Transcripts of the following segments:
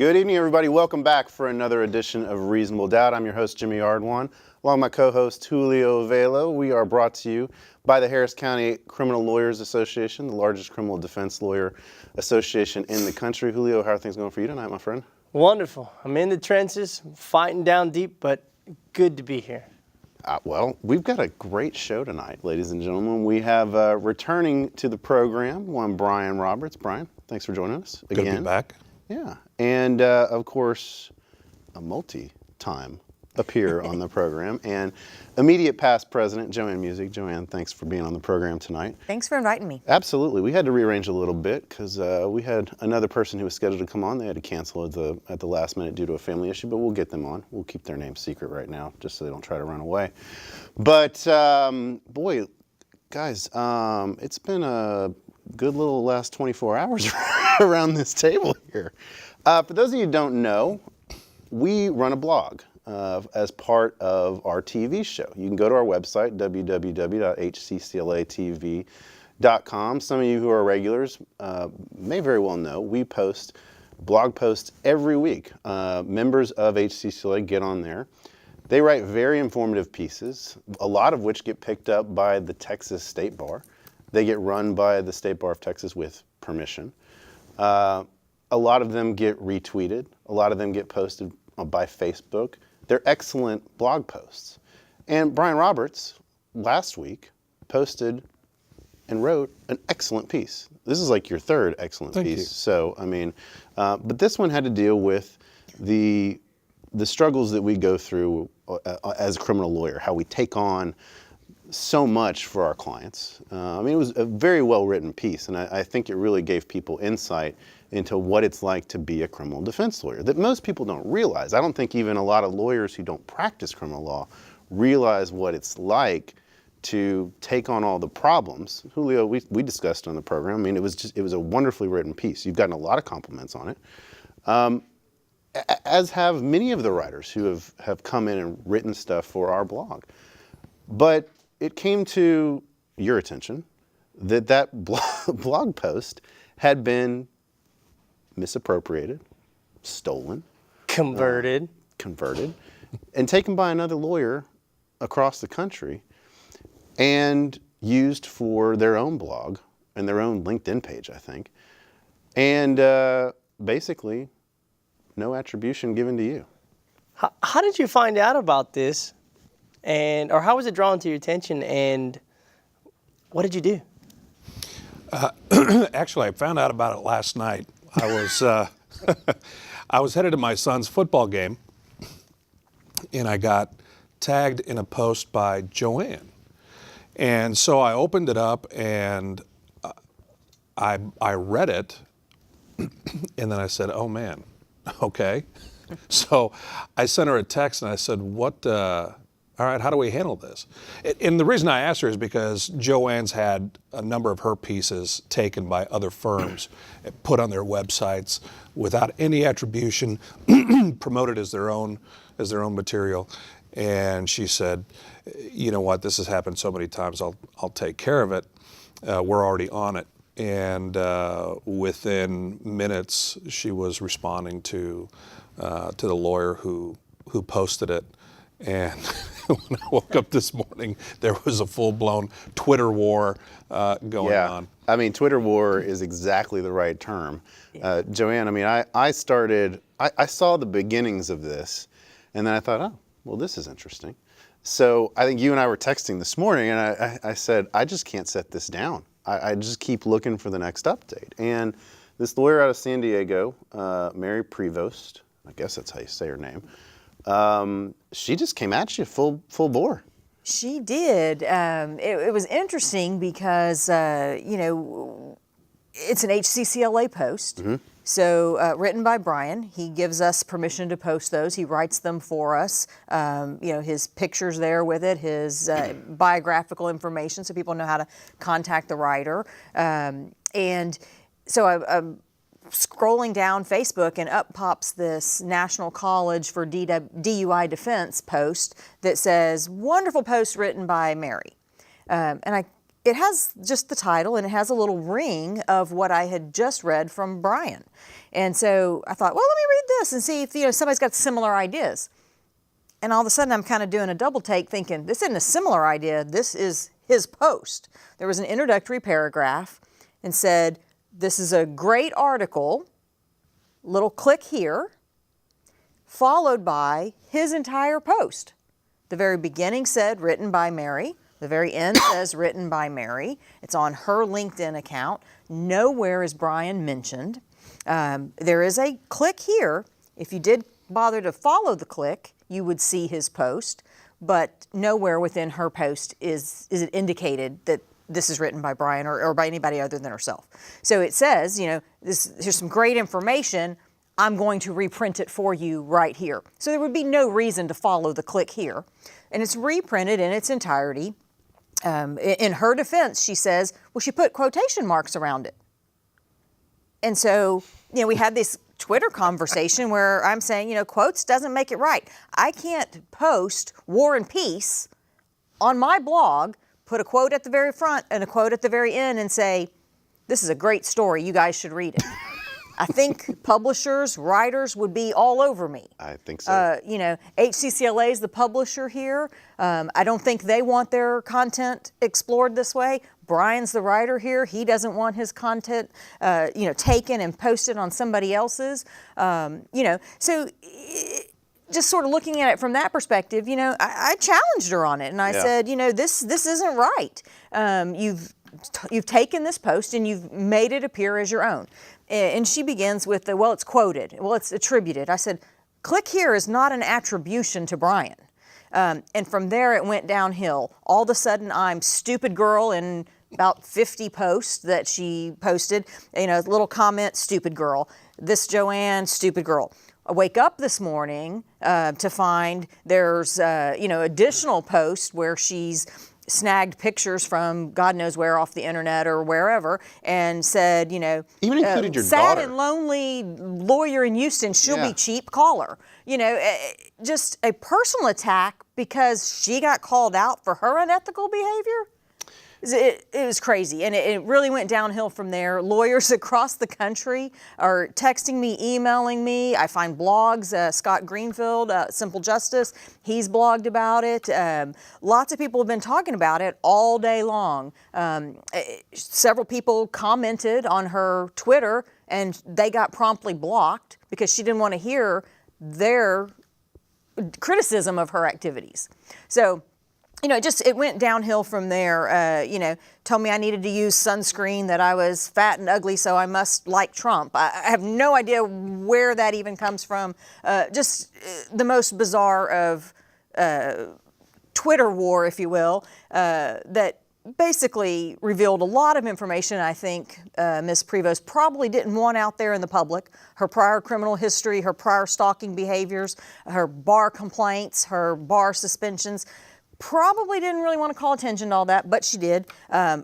Good evening, everybody. Welcome back for another edition of Reasonable Doubt. I'm your host, Jimmy Ardwan, along with my co-host, Julio Velo. We are brought to you by the Harris County Criminal Lawyers Association, the largest criminal defense lawyer association in the country. Julio, how are things going for you tonight, my friend? Wonderful. I'm in the trenches, fighting down deep, but good to be here. Well, we've got a great show tonight, ladies and gentlemen. We have returning to the program, one Brian Roberts. Brian, thanks for joining us again. Good to be back. Yeah, and of course, a multi-time appear on the program, and immediate past president, JoAnne Musick. JoAnne, thanks for being on the program tonight. Thanks for inviting me. Absolutely. We had to rearrange a little bit because we had another person who was scheduled to come on. They had to cancel at the last minute due to a family issue, but we'll get them on. We'll keep their name secret right now just so they don't try to run away. But boy, guys, it's been a good little last 24 hours around this table here. For those of you who don't know, we run a blog as part of our TV show. You can go to our website, www.hcclatv.com. Some of you who are regulars may very well know we post blog posts every week. Members of HCCLA get on there. They write very informative pieces, a lot of which get picked up by the Texas State Bar. They get run by the State Bar of Texas with permission. A lot of them get retweeted. A lot of them get posted by Facebook. They're excellent blog posts. And Brian Roberts, last week, posted and wrote an excellent piece. This is like your third excellent piece. Thank you. So, I mean, but this one had to deal with the struggles that we go through as a criminal lawyer, how we take on so much for our clients. I mean, it was a very well-written piece, and I think it really gave people insight into what it's like to be a criminal defense lawyer that most people don't realize. I don't think even a lot of lawyers who don't practice criminal law realize what it's like to take on all the problems. Julio, we discussed on the program. I mean, it was a wonderfully written piece. You've gotten a lot of compliments on it, as have many of the writers who have come in and written stuff for our blog. But it came to your attention that blog post had been misappropriated, stolen, Converted. and taken by another lawyer across the country and used for their own blog and their own LinkedIn page, I think. And basically, no attribution given to you. How did you find out about this? Or how was it drawn to your attention, and what did you do? Actually, I found out about it last night. I was I was headed to my son's football game, and I got tagged in a post by JoAnne. And so I opened it up, and I read it, and then I said, oh man, okay. So I sent her a text, and I said, all right, how do we handle this? And the reason I asked her is because JoAnne's had a number of her pieces taken by other firms, put on their websites without any attribution, promoted as their own material. And she said, you know what, this has happened so many times, I'll take care of it. We're already on it. And within minutes, she was responding to the lawyer who posted it. And when I woke up this morning, there was a full-blown Twitter war going on. I mean, Twitter war is exactly the right term. JoAnne, I mean, I saw the beginnings of this, and then I thought, oh, well, this is interesting. So I think you and I were texting this morning, and I said, I just can't set this down. I just keep looking for the next update. And this lawyer out of San Diego, Mary Prevost, I guess that's how you say her name, she just came at you full bore. She did. It was interesting because, you know, it's an HCCLA post. Mm-hmm. So written by Brian. He gives us permission to post those. He writes them for us. You know, his picture's there with it, his biographical information so people know how to contact the writer. And so I'm scrolling down Facebook, and up pops this National College for DUI Defense post that says, wonderful post written by Mary. And it has just the title, and it has a little ring of what I had just read from Brian. And so I thought, well, let me read this and see if somebody's got similar ideas. And all of a sudden I'm kind of doing a double take thinking, this isn't a similar idea, this is his post. There was an introductory paragraph and said, this is a great article, little click here, followed by his entire post. The very beginning said, written by Mary. The very end says, written by Mary. It's on her LinkedIn account. Nowhere is Brian mentioned. There is a click here. If you did bother to follow the click, you would see his post, but nowhere within her post is it indicated that this is written by Brian or by anybody other than herself. So it says, here's some great information. I'm going to reprint it for you right here. So there would be no reason to follow the click here. And it's reprinted in its entirety. In her defense, she says, well, she put quotation marks around it. And so, we had this Twitter conversation where I'm saying, quotes doesn't make it right. I can't post War and Peace on my blog, put a quote at the very front and a quote at the very end and say, this is a great story, you guys should read it. I think publishers, writers would be all over me. I think so. HCCLA is the publisher here. I don't think they want their content explored this way. Brian's the writer here. He doesn't want his content, taken and posted on somebody else's. So just sort of looking at it from that perspective, I challenged her on it, and I said, this isn't right. You've taken this post and you've made it appear as your own. And she begins with well, it's quoted. Well, it's attributed. I said, click here is not an attribution to Brian. And from there, it went downhill. All of a sudden, I'm stupid girl in about 50 posts that she posted. Little comment, stupid girl. This JoAnne, stupid girl. I wake up this morning to find there's, additional posts where she's snagged pictures from God knows where off the internet or wherever and said, even included your sad daughter. and lonely lawyer in Houston, she'll be cheap, call her. Just a personal attack because she got called out for her unethical behavior. It was crazy, and it really went downhill from there. Lawyers across the country are texting me, emailing me. I find blogs, Scott Greenfield, Simple Justice, he's blogged about it. Lots of people have been talking about it all day long. Several people commented on her Twitter, and they got promptly blocked because she didn't want to hear their criticism of her activities. So, it went downhill from there. Told me I needed to use sunscreen, that I was fat and ugly, so I must like Trump. I have no idea where that even comes from. Just the most bizarre of Twitter war, if you will, that basically revealed a lot of information I think Ms. Prevost probably didn't want out there in the public. Her prior criminal history, her prior stalking behaviors, her bar complaints, her bar suspensions. Probably didn't really want to call attention to all that, but she did. And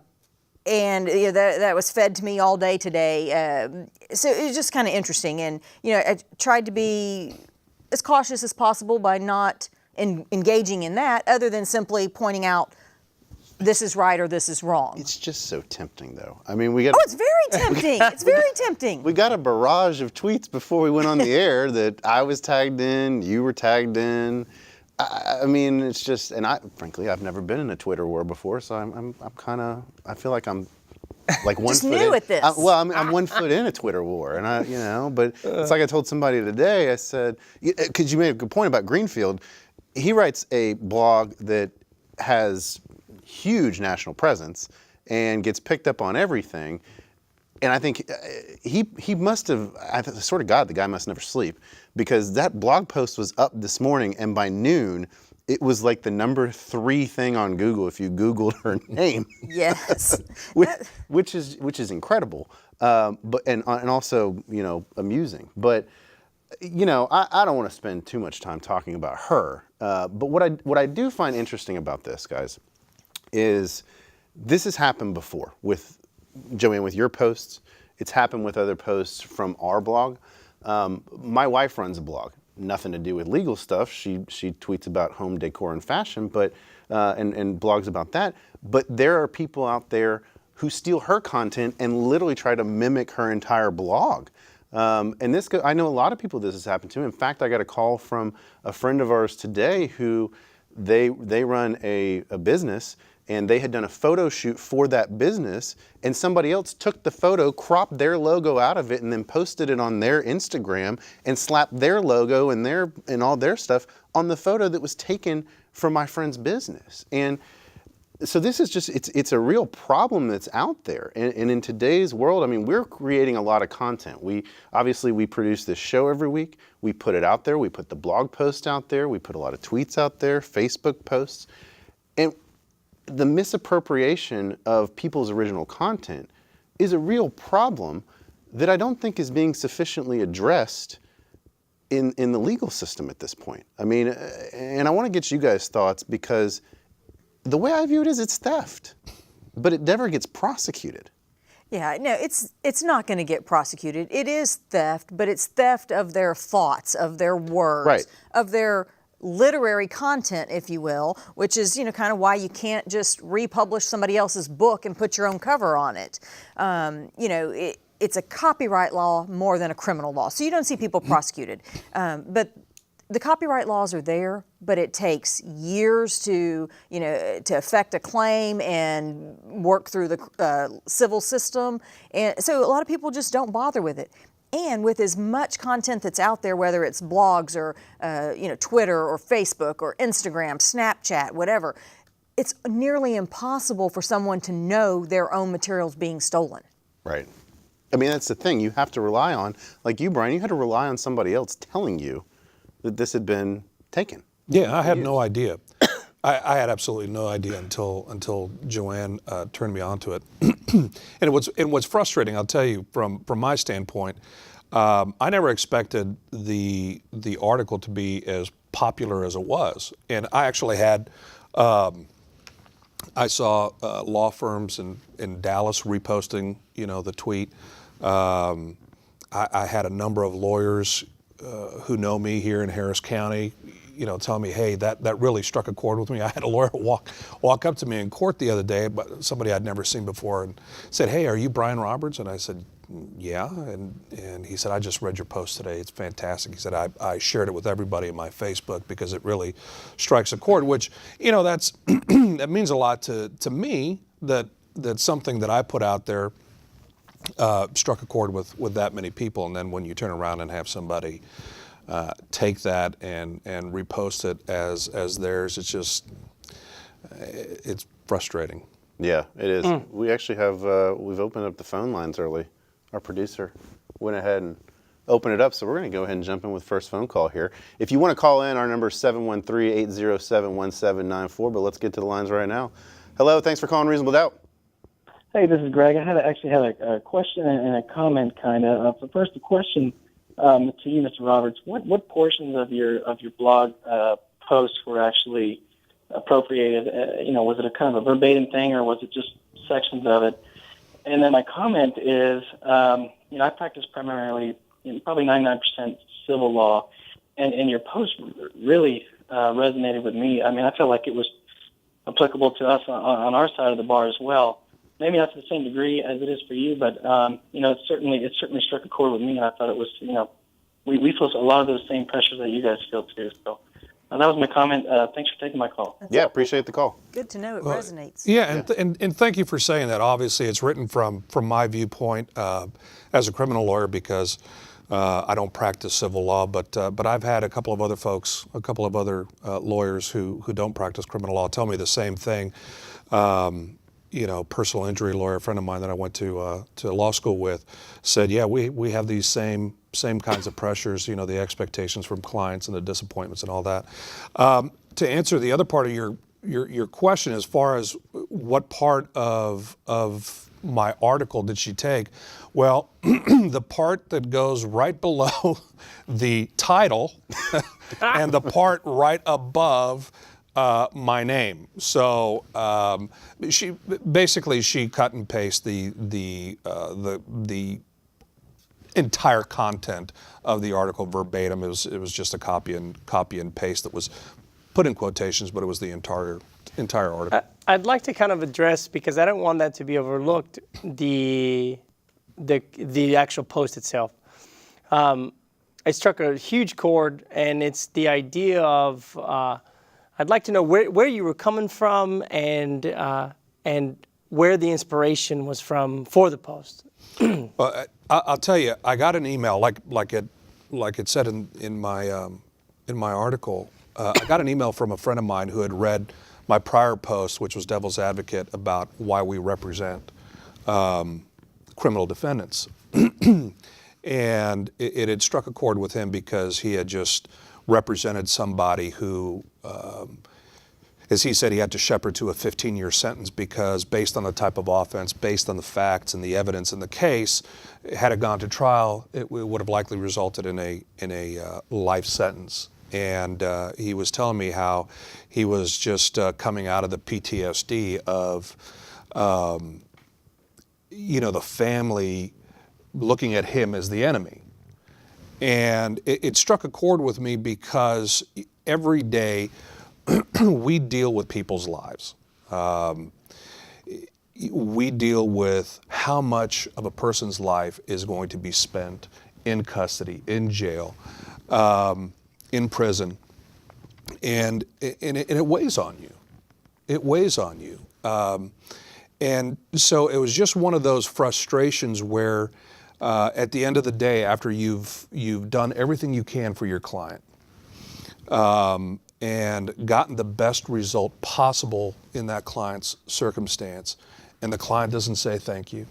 that was fed to me all day today. So it was just kind of interesting. And, I tried to be as cautious as possible by not engaging in that, other than simply pointing out this is right or this is wrong. It's just so tempting, though. I mean, we got. Oh, it's very tempting. It's very tempting. We got a barrage of tweets before we went on the air that I was tagged in, you were tagged in. I mean, it's just, and frankly, I've never been in a Twitter war before, so I'm kind of, I feel like I'm like one just foot new in. at this. I'm 1 foot in a Twitter war, and but it's like I told somebody today. I said, because you made a good point about Greenfield, he writes a blog that has huge national presence and gets picked up on everything. And I think he must have, I swear to God, the guy must never sleep, because that blog post was up this morning, and by noon, it was like the number 3 thing on Google if you Googled her name. Yes. which is incredible, but also amusing. But I don't want to spend too much time talking about her. But what I do find interesting about this, guys, is this has happened before with JoAnne, with your posts. It's happened with other posts from our blog. My wife runs a blog, nothing to do with legal stuff. She tweets about home decor and fashion, but and blogs about that. But there are people out there who steal her content and literally try to mimic her entire blog. And this, I know a lot of people this has happened to. In fact, I got a call from a friend of ours today who they run a business, and they had done a photo shoot for that business, and somebody else took the photo, cropped their logo out of it, and then posted it on their Instagram and slapped their logo and all their stuff on the photo that was taken from my friend's business. And so this is just, it's a real problem that's out there. And in today's world, I mean, we're creating a lot of content. We produce this show every week. We put it out there. We put the blog post out there. We put a lot of tweets out there, Facebook posts. And the misappropriation of people's original content is a real problem that I don't think is being sufficiently addressed in the legal system at this point. I mean, and I want to get you guys' thoughts, because the way I view it is it's theft, but it never gets prosecuted. Yeah, no, it's not going to get prosecuted. It is theft, but it's theft of their thoughts, of their words, Right. of their literary content, if you will, which is, kind of why you can't just republish somebody else's book and put your own cover on it. It's a copyright law more than a criminal law, so you don't see people prosecuted. But the copyright laws are there, but it takes years to effect a claim and work through the civil system. And so a lot of people just don't bother with it. And with as much content that's out there, whether it's blogs or Twitter or Facebook or Instagram, Snapchat, whatever, it's nearly impossible for someone to know their own materials being stolen. Right. I mean, that's the thing. You have to rely on, like you, Brian, you had to rely on somebody else telling you that this had been taken. Yeah, I had no idea. I had absolutely no idea until JoAnne turned me onto it. And what's frustrating, I'll tell you, from my standpoint, I never expected the article to be as popular as it was. And I actually had, I saw law firms in Dallas reposting, the tweet. I had a number of lawyers who know me here in Harris County, tell me, hey, that really struck a chord with me. I had a lawyer walk up to me in court the other day, but somebody I'd never seen before, and said, hey, are you Brian Roberts? And I said, yeah. And he said, I just read your post today. It's fantastic. He said, I shared it with everybody in my Facebook because it really strikes a chord, which, that's that means a lot to me, that something that I put out there struck a chord with that many people. And then when you turn around and have somebody take that and repost it as theirs, it's frustrating. Yeah, it is. We actually have, we've opened up the phone lines early. Our producer went ahead and opened it up, so we're going to go ahead and jump in with first phone call here. If you want to call in, our number is 713-807-1794, but let's get to the lines right now. Hello, thanks for calling Reasonable Doubt. Hey, this is Greg. I had a question and a comment, kind of. First, a question to you, Mr. Roberts. What portions of your blog posts were actually appropriated? Was it a kind of a verbatim thing, or was it just sections of it? And then my comment is, I practice primarily, probably 99% civil law, and your post really resonated with me. I mean, I felt like it was applicable to us on our side of the bar as well. Maybe not to the same degree as it is for you, but it certainly struck a chord with me, and I thought it was, we feel a lot of those same pressures that you guys feel too. So that was my comment. Thanks for taking my call. Yeah, appreciate the call. Good to know it resonates. Yeah, and thank you for saying that. Obviously, it's written from my viewpoint as a criminal lawyer, because I don't practice civil law, but I've had a couple of other lawyers who don't practice criminal law tell me the same thing. Personal injury lawyer, a friend of mine that I went to law school with, said, yeah, we have these same kinds of pressures, the expectations from clients and the disappointments and all that. To answer the other part of your question, as far as what part of my article did she take, well, the part that goes right below the title and the part right above my name. So she cut and paste the entire content of the article verbatim. It was just a copy and paste that was put in quotations, but it was the entire article. I'd like to kind of address, because I don't want that to be overlooked, the actual post itself. I struck a huge chord, and it's the idea of I'd like to know where you were coming from and where the inspiration was from for the post. Well, I'll tell you, I got an email like it said in my article. I got an email from a friend of mine who had read my prior post, which was Devil's Advocate, about why we represent criminal defendants. And it had struck a chord with him because he had just represented somebody who, as he said, he had to shepherd to a 15-year sentence because based on the type of offense, based on the facts and the evidence in the case, had it gone to trial, it would have likely resulted in a life sentence. And he was telling me how he was just coming out of the PTSD of, the family looking at him as the enemy. And it struck a chord with me because every day we deal with people's lives. We deal with how much of a person's life is going to be spent in custody, in jail, in prison, and it weighs on you. It weighs on you. And so it was just one of those frustrations where at the end of the day, after you've done everything you can for your client and gotten the best result possible in that client's circumstance, and the client doesn't say thank you.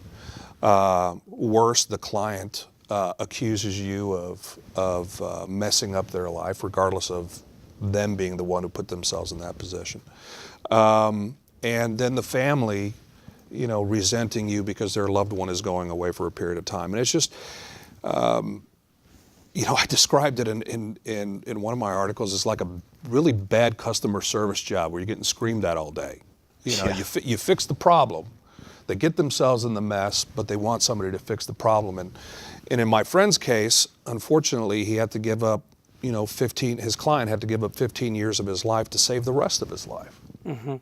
Worse, the client accuses you of messing up their life, regardless of them being the one who put themselves in that position. And then the family, resenting you because their loved one is going away for a period of time. And it's just, I described it in one of my articles as like a really bad customer service job where you're getting screamed at all day. You fix the problem. They get themselves in the mess, but they want somebody to fix the problem. And in my friend's case, unfortunately, he had to give up, his client had to give up 15 years of his life to save the rest of his life. Mm-hmm.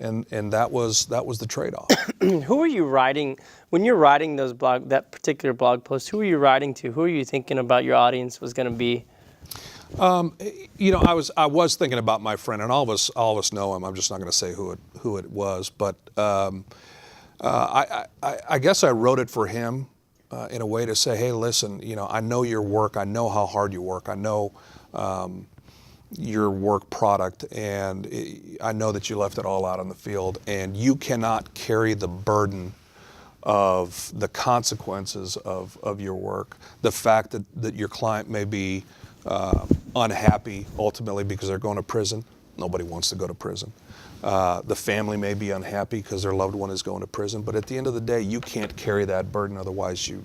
And that was the trade-off. Who are you writing, when you're writing that particular blog post, who are you writing to? Who are you thinking about your audience was going to be? I was thinking about my friend, and all of us know him. I'm just not going to say who it was, but I guess I wrote it for him in a way to say, hey, listen, I know your work. I know how hard you work. I know your work product, and I know that you left it all out on the field, and you cannot carry the burden of the consequences of your work. The fact that your client may be unhappy ultimately because they're going to prison. Nobody wants to go to prison. The family may be unhappy because their loved one is going to prison, but at the end of the day, you can't carry that burden. Otherwise, you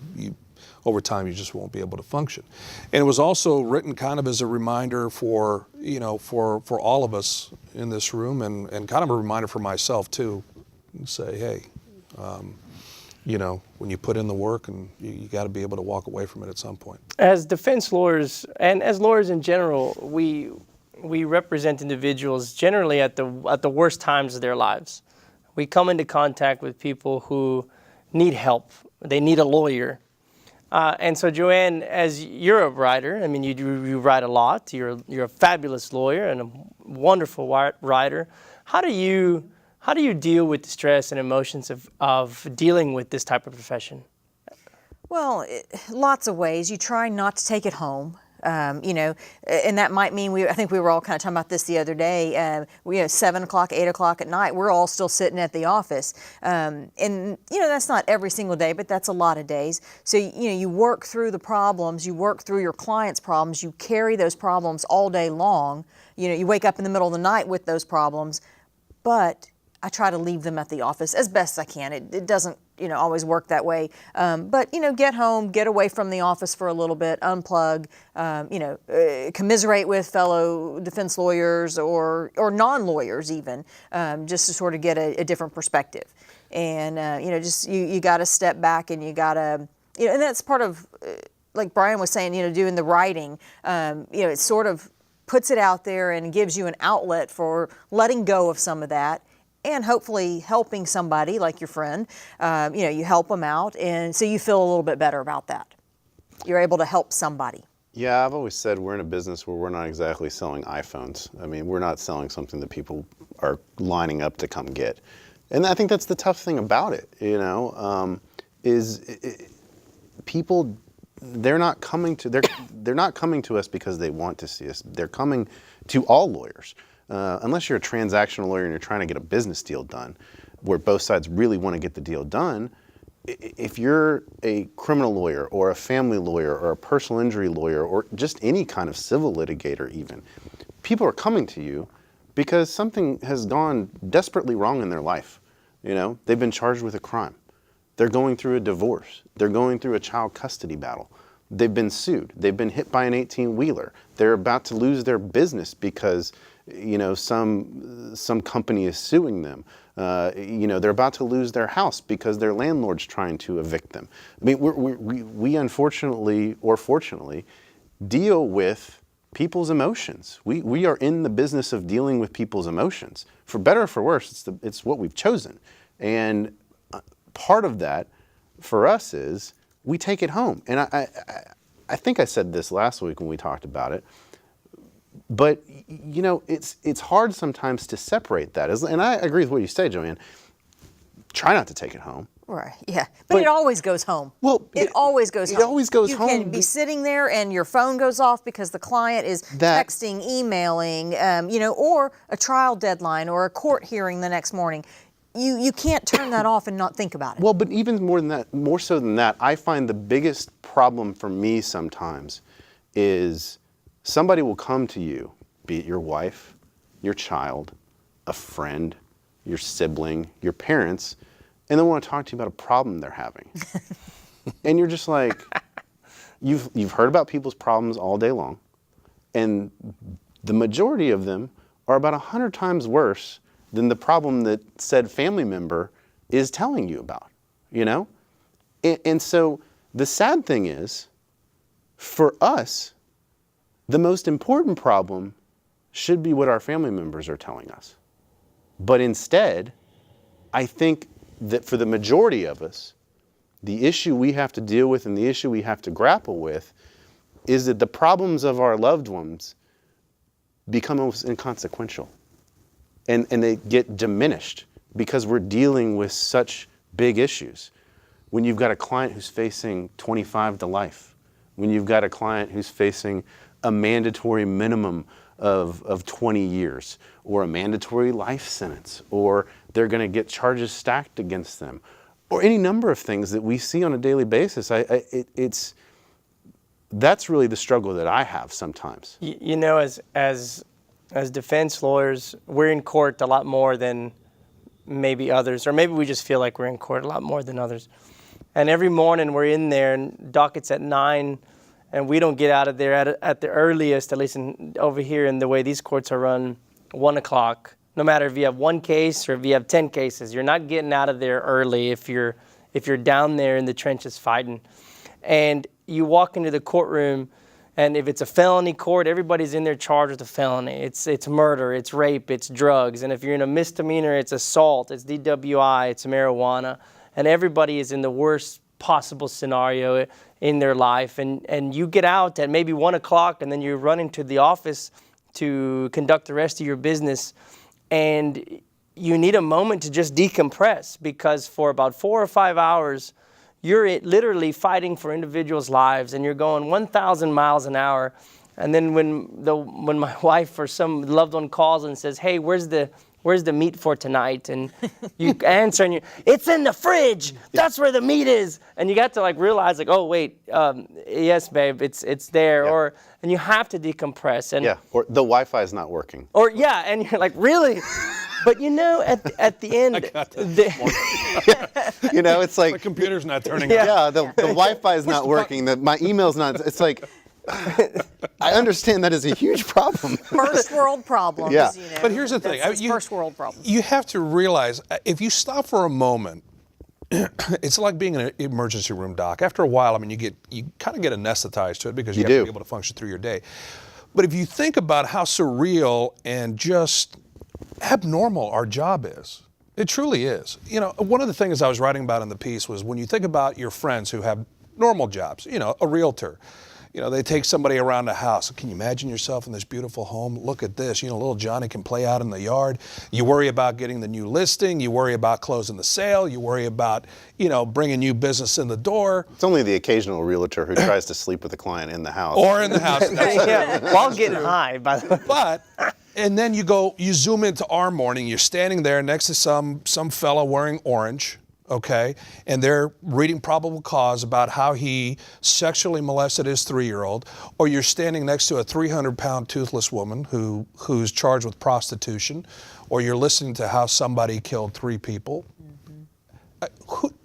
over time, you just won't be able to function. And it was also written kind of as a reminder for all of us in this room, and kind of a reminder for myself too. Say, hey, when you put in the work, and you got to be able to walk away from it at some point. As defense lawyers, and as lawyers in general, we represent individuals generally at the worst times of their lives. We come into contact with people who need help. They need a lawyer. And so, JoAnne, as you're a writer, I mean, you write a lot. You're a fabulous lawyer and a wonderful writer. How do you deal with the stress and emotions of dealing with this type of profession? Well, lots of ways. You try not to take it home. And that might mean I think we were all kind of talking about this the other day. 7 o'clock, 8 o'clock at night, we're all still sitting at the office. And that's not every single day, but that's a lot of days. So, you work through the problems, you work through your clients' problems, you carry those problems all day long. You wake up in the middle of the night with those problems, but I try to leave them at the office as best I can. It doesn't, always work that way. But, get home, get away from the office for a little bit, unplug, commiserate with fellow defense lawyers or non-lawyers even, just to sort of get a different perspective. And, you got to step back, and you got to, and that's part of like Brian was saying, doing the writing, it sort of puts it out there and gives you an outlet for letting go of some of that and hopefully helping somebody like your friend. You help them out, and so you feel a little bit better about that. You're able to help somebody. Yeah, I've always said we're in a business where we're not exactly selling iPhones. I mean, we're not selling something that people are lining up to come get. And I think that's the tough thing about it, people, they're not coming to us because they want to see us. They're coming to all lawyers. Unless you're a transactional lawyer and you're trying to get a business deal done, where both sides really want to get the deal done. If you're a criminal lawyer or a family lawyer or a personal injury lawyer or just any kind of civil litigator even, people are coming to you because something has gone desperately wrong in their life. They've been charged with a crime. They're going through a divorce. They're going through a child custody battle. They've been sued. They've been hit by an 18-wheeler. They're about to lose their business because some company is suing them. They're about to lose their house because their landlord's trying to evict them. I mean, we unfortunately or fortunately deal with people's emotions. We are in the business of dealing with people's emotions. For better or for worse, it's what we've chosen. And part of that for us is we take it home. And I think I said this last week when we talked about it. But, it's hard sometimes to separate that. And I agree with what you say, JoAnne. Try not to take it home. Right, yeah. But it always goes home. Well, it always goes home. It always goes home. You can be sitting there and your phone goes off because the client is texting, emailing, or a trial deadline or a court hearing the next morning. You can't turn that off and not think about it. Well, but even more so than that, I find the biggest problem for me sometimes is somebody will come to you, be it your wife, your child, a friend, your sibling, your parents, and they want to talk to you about a problem they're having. And you're just like, you've heard about people's problems all day long, and the majority of them are about 100 times worse than the problem that said family member is telling you about, And so the sad thing is, for us, the most important problem should be what our family members are telling us. But instead, I think that for the majority of us, the issue we have to deal with and the issue we have to grapple with is that the problems of our loved ones become almost inconsequential. And they get diminished because we're dealing with such big issues. When you've got a client who's facing 25 to life, when you've got a client who's facing a mandatory minimum of 20 years, or a mandatory life sentence, or they're going to get charges stacked against them, or any number of things that we see on a daily basis. That's really the struggle that I have sometimes. As defense lawyers, we're in court a lot more than maybe others, or maybe we just feel like we're in court a lot more than others. And every morning we're in there, and docket's at 9, and we don't get out of there at the earliest, at least over here in the way these courts are run, 1 o'clock. No matter if you have one case or if you have 10 cases, you're not getting out of there early if you're down there in the trenches fighting. And you walk into the courtroom, and if it's a felony court, everybody's in there charged with a felony. It's murder, it's rape, it's drugs. And if you're in a misdemeanor, it's assault, it's DWI, it's marijuana. And everybody is in the worst possible scenario in their life. And you get out at maybe 1 o'clock, and then you run into the office to conduct the rest of your business. And you need a moment to just decompress, because for about 4 or 5 hours, you're literally fighting for individuals' lives, and you're going 1,000 miles an hour. And then when my wife or some loved one calls and says, "Hey, where's the meat for tonight?" and you answer, and "It's in the fridge. That's where the meat is." And you got to realize, oh wait, yes, babe, it's there. Yeah. And you have to decompress. And or the Wi-Fi is not working. And you're like, really? But at the end, it's like My computer's not turning the on. Wi-Fi is not working. My email's not. It's like, I understand that is a huge problem. First world problems. Yeah. But here's the thing. That's first world problems. You have to realize, if you stop for a moment it's like being in an emergency room doc. After a while, I mean, you kind of get anesthetized to it because you have to be able to function through your day. But if you think about how surreal and just abnormal our job is, it truly is. You know, one of the things I was writing about in the piece was when you think about your friends who have normal jobs, you know, a realtor. You know, they take somebody around the house. Can you imagine yourself in this beautiful home? Look at this. You know, little Johnny can play out in the yard. You worry about getting the new listing. You worry about closing the sale. You worry about, you know, bringing new business in the door. It's only the occasional realtor who tries to sleep with the client in the house. Or in the house. Yeah, while getting high, by the way. But, and then you zoom into our morning. You're standing there next to some fella wearing orange. Okay, and they're reading probable cause about how he sexually molested his 3-year-old, or you're standing next to a 300-pound toothless woman who's charged with prostitution, or you're listening to how somebody killed 3 people.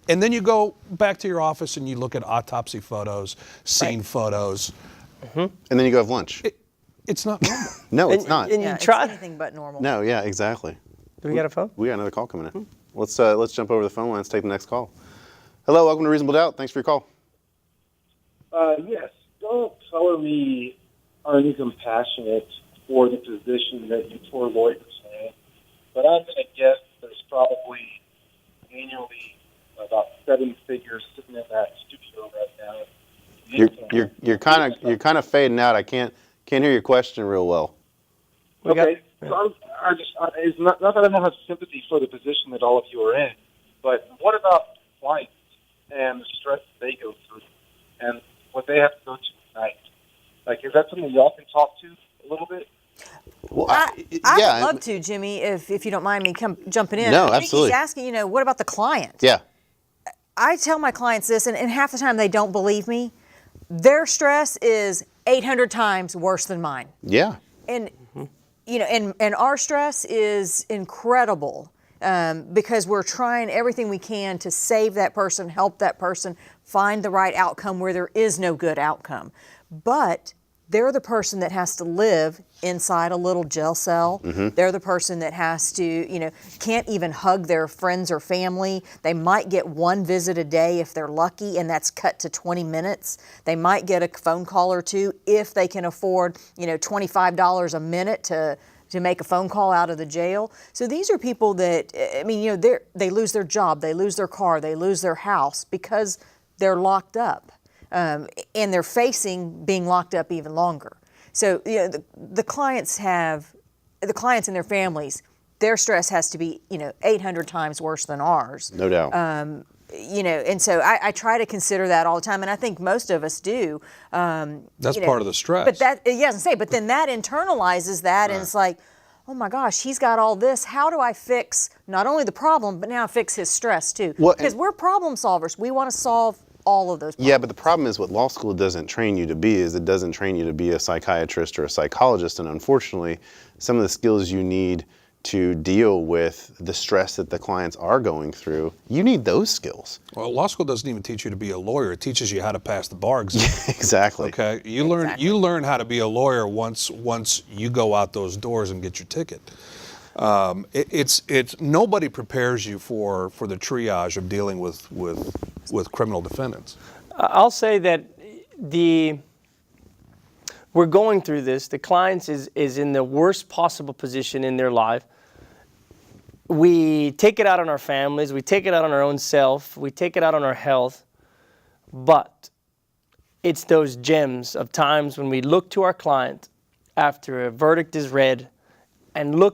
And then you go back to your office and you look at autopsy photos, scene photos. And then you go have lunch. It's not normal. No, it's not. And Yeah, you try. it's anything but normal. No, yeah, exactly. Do we got a phone? We got another call coming in. Let's jump over the phone lines, take the next call. Hello, welcome to Reasonable Doubt. Thanks for your call. Yes, don't color me uncompassionate for the position that you poor lawyers have, but I'm going to guess there's probably annually about 7 figures sitting in that studio right now. You're kind of fading out. I can't hear your question real well. Okay, so it's not that I don't have sympathy for the position that all of you are in, but what about clients and the stress they go through and what they have to go to at night? Like, is that something y'all can talk to a little bit? Well, I'd love to, Jimmy, if you don't mind me jumping in. No, I think absolutely. he's asking, what about the client? Yeah. I tell my clients this, and half the time they don't believe me. Their stress is 800 times worse than mine. Yeah. And and our stress is incredible because we're trying everything we can to save that person, help that person, find the right outcome where there is no good outcome. But they're the person that has to live inside a little jail cell. They're the person that has to, can't even hug their friends or family. They might get 1 visit a day if they're lucky, and that's cut to 20 minutes. They might get a phone call or 2 if they can afford, $25 a minute to make a phone call out of the jail. So these are people that, they lose their job, they lose their car, they lose their house because they're locked up. And they're facing being locked up even longer. So the clients and their families, their stress has to be 800 times worse than ours. No doubt. And so I try to consider that all the time, and I think most of us do. That's part of the stress. But but then that internalizes that, and it's like, oh my gosh, he's got all this. How do I fix not only the problem, but now fix his stress too? Because we're problem solvers. We want to solve all of those problems. Yeah, but the problem is what law school doesn't train you to be is it doesn't train you to be a psychiatrist or a psychologist, and unfortunately, some of the skills you need to deal with the stress that the clients are going through, you need those skills. Well, law school doesn't even teach you to be a lawyer. It teaches you how to pass the bar exam. Exactly. Okay, you learn how to be a lawyer once you go out those doors and get your ticket. It's nobody prepares you for the triage of dealing with criminal defendants. I'll say that we're going through this. The client is in the worst possible position in their life. We take it out on our families. We take it out on our own self. We take it out on our health. But it's those gems of times when we look to our client after a verdict is read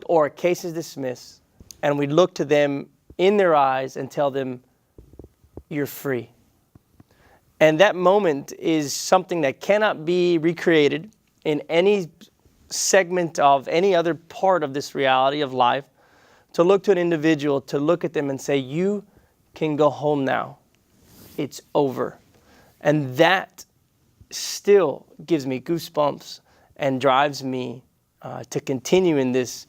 or a case is dismissed, and we look to them in their eyes and tell them, you're free. And that moment is something that cannot be recreated in any segment of any other part of this reality of life. To look to an individual, to look at them and say, you can go home now. It's over. And that still gives me goosebumps and drives me to continue in this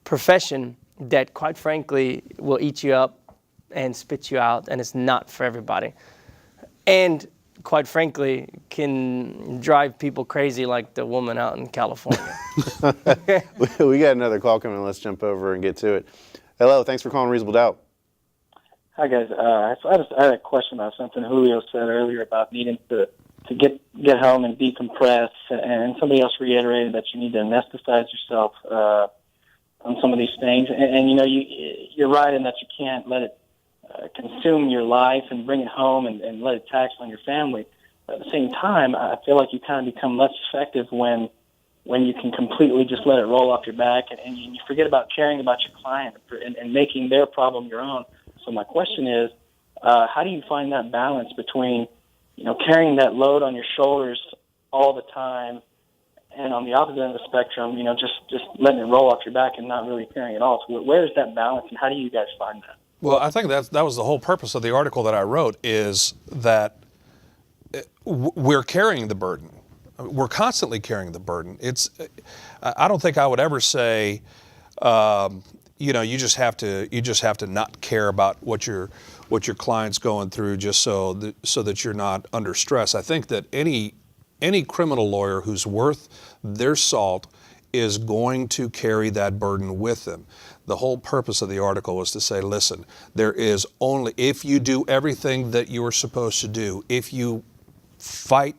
profession that, quite frankly, will eat you up and spit you out, and it's not for everybody. And quite frankly, can drive people crazy like the woman out in California. We got another call coming. Let's jump over and get to it. Hello, thanks for calling Reasonable Doubt. Hi guys. I had a question about something Julio said earlier about needing to get home and decompress, and somebody else reiterated that you need to anesthetize yourself on some of these things. And you're right in that you can't let it consume your life and bring it home and let it tax on your family. But at the same time, I feel like you kind of become less effective when you can completely just let it roll off your back, and you forget about caring about your client and making their problem your own. So my question is, how do you find that balance between, carrying that load on your shoulders all the time, and on the opposite end of the spectrum, just letting it roll off your back and not really caring at all? So where is that balance, and how do you guys find that? Well, I think that was the whole purpose of the article that I wrote, is that we're carrying the burden. We're constantly carrying the burden. I don't think I would ever say, you just have to not care about what your client's going through just so that you're not under stress. I think that any criminal lawyer who's worth their salt is going to carry that burden with them. The whole purpose of the article was to say, listen, if you do everything that you are supposed to do, if you fight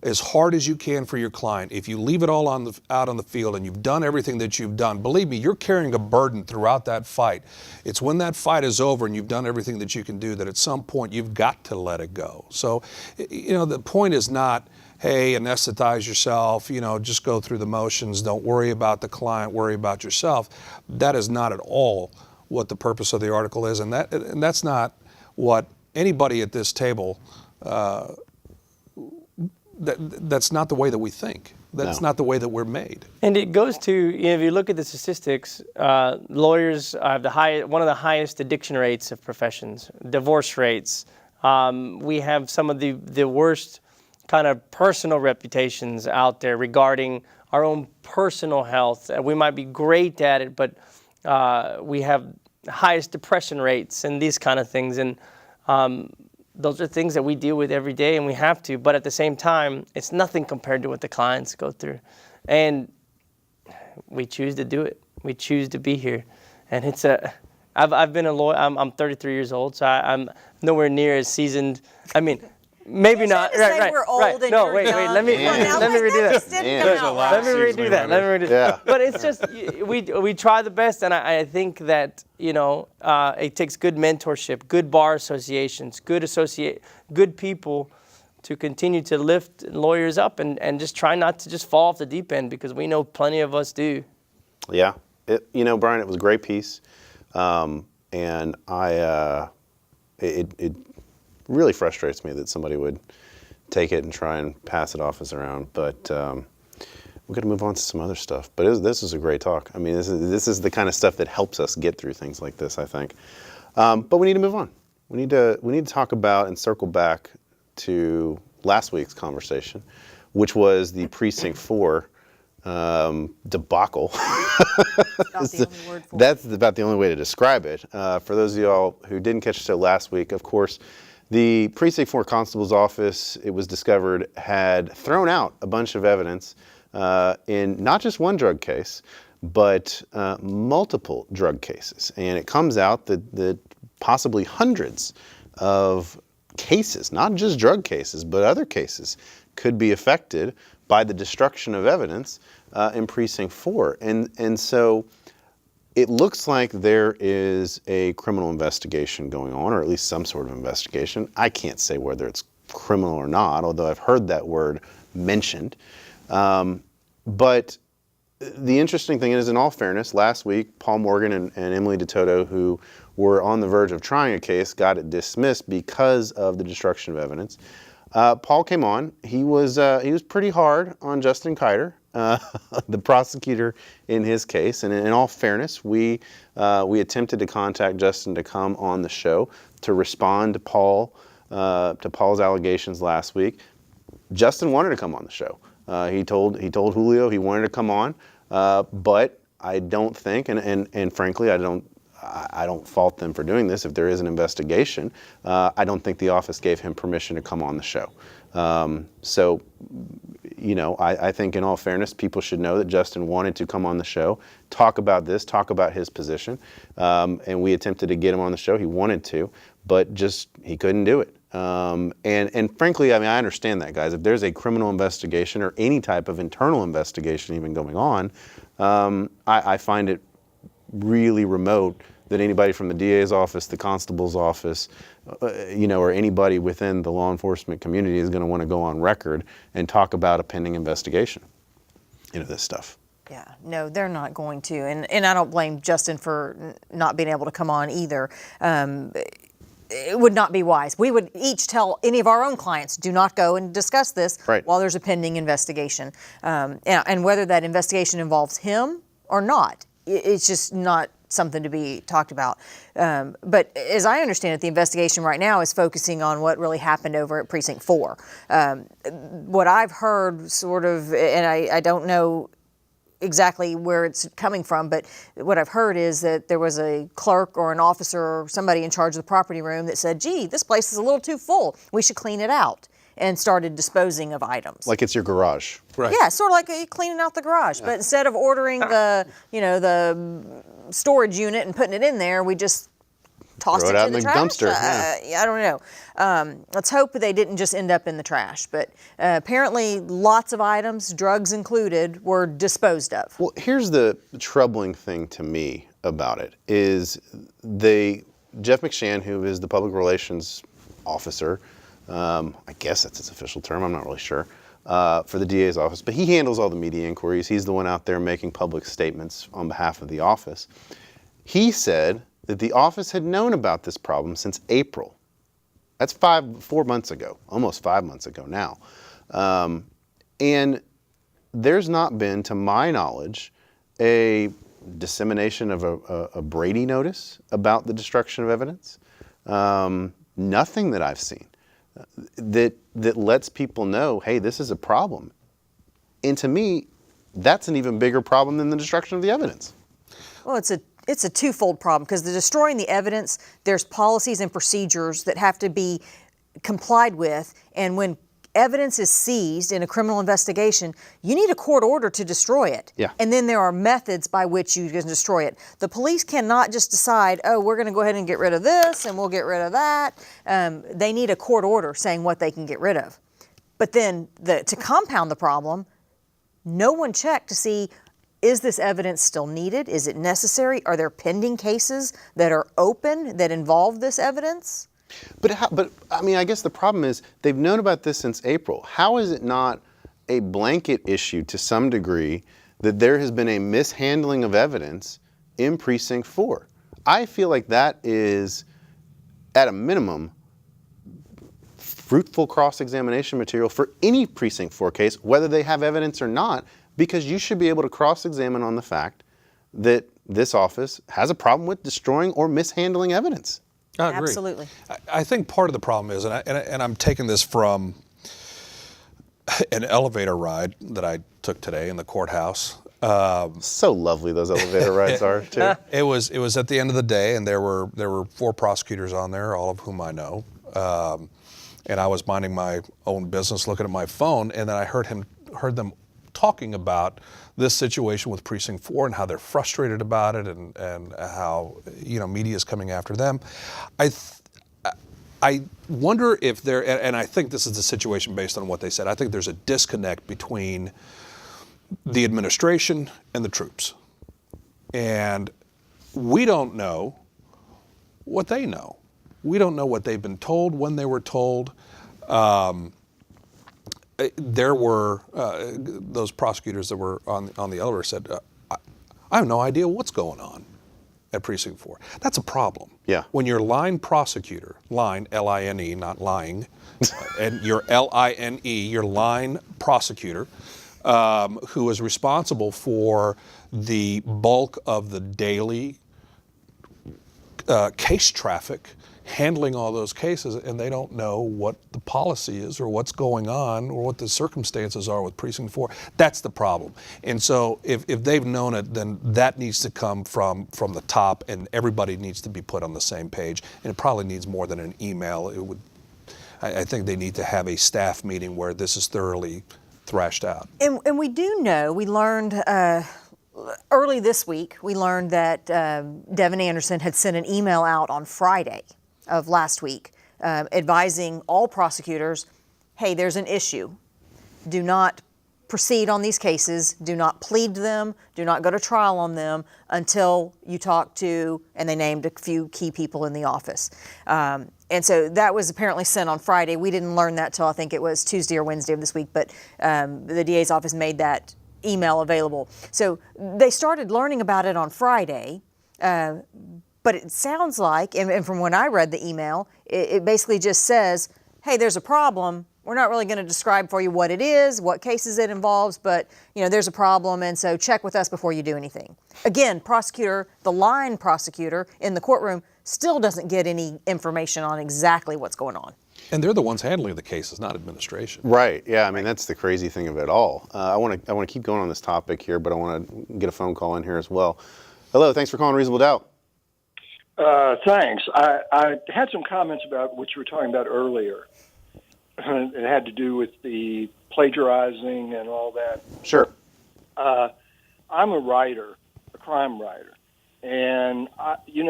as hard as you can for your client, if you leave it all out on the field and you've done everything that you've done, believe me, you're carrying a burden throughout that fight. It's when that fight is over and you've done everything that you can do that at some point you've got to let it go. So, the point is not, hey, anesthetize yourself, just go through the motions, don't worry about the client, worry about yourself. That is not at all what the purpose of the article is, and that's not what anybody at this table that's not the way that we think. That's not the way that we're made. And it goes to, if you look at the statistics, lawyers have one of the highest addiction rates of professions, divorce rates. We have some of the worst kind of personal reputations out there regarding our own personal health. We might be great at it, but we have the highest depression rates and these kind of things. And those are things that we deal with every day, and we have to. But at the same time, it's nothing compared to what the clients go through. And we choose to do it. We choose to be here. And I've been a lawyer. I'm 33 years old, so I'm nowhere near as seasoned. I mean, maybe not. Right. We're old and No, you're wait. young. Let me redo that. Let me redo that. Yeah. But it's just we try the best, and I think that it takes good mentorship, good bar associations, good people to continue to lift lawyers up and just try not to just fall off the deep end, because we know plenty of us do. Yeah. Brian, it was a great piece, and it really frustrates me that somebody would take it and try and pass it off as their own. But we're going to move on to some other stuff. But this is a great talk. I mean, this is the kind of stuff that helps us get through things like this, I think. But we need to move on. We need to talk about and circle back to last week's conversation, which was the Precinct 4 debacle. That's about the only way to describe it. For those of y'all who didn't catch the show last week, of course, the Precinct 4 Constable's Office, it was discovered, had thrown out a bunch of evidence in not just one drug case, but multiple drug cases. And it comes out that possibly hundreds of cases, not just drug cases, but other cases, could be affected by the destruction of evidence in Precinct 4. And so it looks like there is a criminal investigation going on, or at least some sort of investigation. I can't say whether it's criminal or not, although I've heard that word mentioned. But the interesting thing is, in all fairness, last week, Paul Morgan and Emily DeToto, who were on the verge of trying a case, got it dismissed because of the destruction of evidence. Paul came on. He was pretty hard on Justin Kiter, the prosecutor in his case. And in all fairness, we attempted to contact Justin to come on the show to respond to Paul's allegations last week. Justin wanted to come on the show. He told Julio he wanted to come on, but I don't think, and frankly, I don't fault them for doing this. If there is an investigation, I don't think the office gave him permission to come on the show. So I think in all fairness, people should know that Justin wanted to come on the show, talk about this, talk about his position, and we attempted to get him on the show. He wanted to, but just he couldn't do it. And frankly, I mean, I understand that, guys. If there's a criminal investigation or any type of internal investigation even going on, I find it really remote that anybody from the DA's office, the constable's office, or anybody within the law enforcement community is going to want to go on record and talk about a pending investigation into this stuff. Yeah, no, they're not going to. And I don't blame Justin for not being able to come on either. It would not be wise. We would each tell any of our own clients, do not go and discuss this while there's a pending investigation. And whether that investigation involves him or not, it's just not something to be talked about. But as I understand it, the investigation right now is focusing on what really happened over at Precinct 4. What I've heard sort of, and I don't know exactly where it's coming from, but what I've heard is that there was a clerk or an officer or somebody in charge of the property room that said, gee, this place is a little too full. We should clean it out, and started disposing of items. Like it's your garage. Right. Yeah, sort of like cleaning out the garage. But instead of ordering the storage unit and putting it in there, we just tossed Throw it it out in the in the trash. dumpster, yeah. I don't know. Let's hope they didn't just end up in the trash. But apparently lots of items, drugs included, were disposed of. Well, here's the troubling thing to me about it is Jeff McShann, who is the public relations officer, I guess that's his official term, I'm not really sure, for the DA's office, but he handles all the media inquiries. He's the one out there making public statements on behalf of the office. He said that the office had known about this problem since April. That's 4 months ago, almost 5 months ago now. And there's not been, to my knowledge, a dissemination of a Brady notice about the destruction of evidence. Nothing that I've seen that lets people know, hey, this is a problem. And to me, that's an even bigger problem than the destruction of the evidence. Well, it's a twofold problem, because the destroying the evidence, there's policies and procedures that have to be complied with, and when evidence is seized in a criminal investigation, you need a court order to destroy it. Yeah. And then there are methods by which you can destroy it. The police cannot just decide, oh, we're going to go ahead and get rid of this and we'll get rid of that. They need a court order saying what they can get rid of. But then to compound the problem, no one checked to see, is this evidence still needed? Is it necessary? Are there pending cases that are open that involve this evidence? But I mean, I guess the problem is they've known about this since April. How is it not a blanket issue to some degree that there has been a mishandling of evidence in Precinct 4? I feel like that is, at a minimum, fruitful cross-examination material for any Precinct 4 case, whether they have evidence or not, because you should be able to cross-examine on the fact that this office has a problem with destroying or mishandling evidence. I agree. Absolutely. I think part of the problem is, and I'm taking this from an elevator ride that I took today in the courthouse. So lovely those elevator rides are, too. It was at the end of the day, and there were 4 prosecutors on there, all of whom I know. And I was minding my own business, looking at my phone, and then I heard them talking about this situation with Precinct 4 and how they're frustrated about it, and how media is coming after them. I wonder if there, and I think this is the situation based on what they said. I think there's a disconnect between the administration and the troops, and we don't know what they know. We don't know what they've been told, when they were told. There were those prosecutors that were on the elevator said, I have no idea what's going on at Precinct 4. That's a problem. Yeah. When your line prosecutor, line, L-I-N-E, not lying, and your L-I-N-E, your line prosecutor, who is responsible for the bulk of the daily case traffic, handling all those cases, and they don't know what the policy is or what's going on or what the circumstances are with Precinct 4. That's the problem. And so if they've known it, then that needs to come from the top, and everybody needs to be put on the same page. And it probably needs more than an email. I think they need to have a staff meeting where this is thoroughly thrashed out. And we do know, we learned early this week, we learned that Devin Anderson had sent an email out on Friday of last week advising all prosecutors, hey, there's an issue. Do not proceed on these cases. Do not plead them. Do not go to trial on them until you talk to, and they named a few key people in the office. And so that was apparently sent on Friday. We didn't learn that till I think it was Tuesday or Wednesday of this week, but the DA's office made that email available. So they started learning about it on Friday, but it sounds like, and from when I read the email, it basically just says, hey, there's a problem. We're not really going to describe for you what it is, what cases it involves, but there's a problem, and so check with us before you do anything. Again, the line prosecutor in the courtroom still doesn't get any information on exactly what's going on. And they're the ones handling the cases, not administration. Right. Yeah. I mean, that's the crazy thing of it all. I want to keep going on this topic here, but I want to get a phone call in here as well. Hello. Thanks for calling Reasonable Doubt. Thanks. I had some comments about what you were talking about earlier. It had to do with the plagiarizing and all that. Sure. I'm a writer, a crime writer, and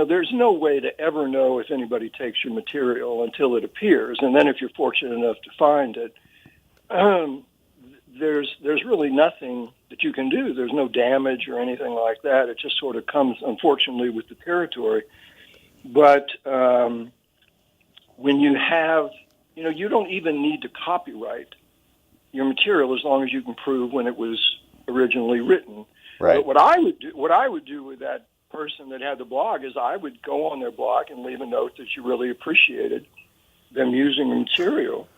there's no way to ever know if anybody takes your material until it appears, and then if you're fortunate enough to find it, there's really nothing that you can do. There's no damage or anything like that. It just sort of comes, unfortunately, with the territory. But when you have you don't even need to copyright your material as long as you can prove when it was originally written. Right. But what I would do with that person that had the blog is I would go on their blog and leave a note that you really appreciated them using the material.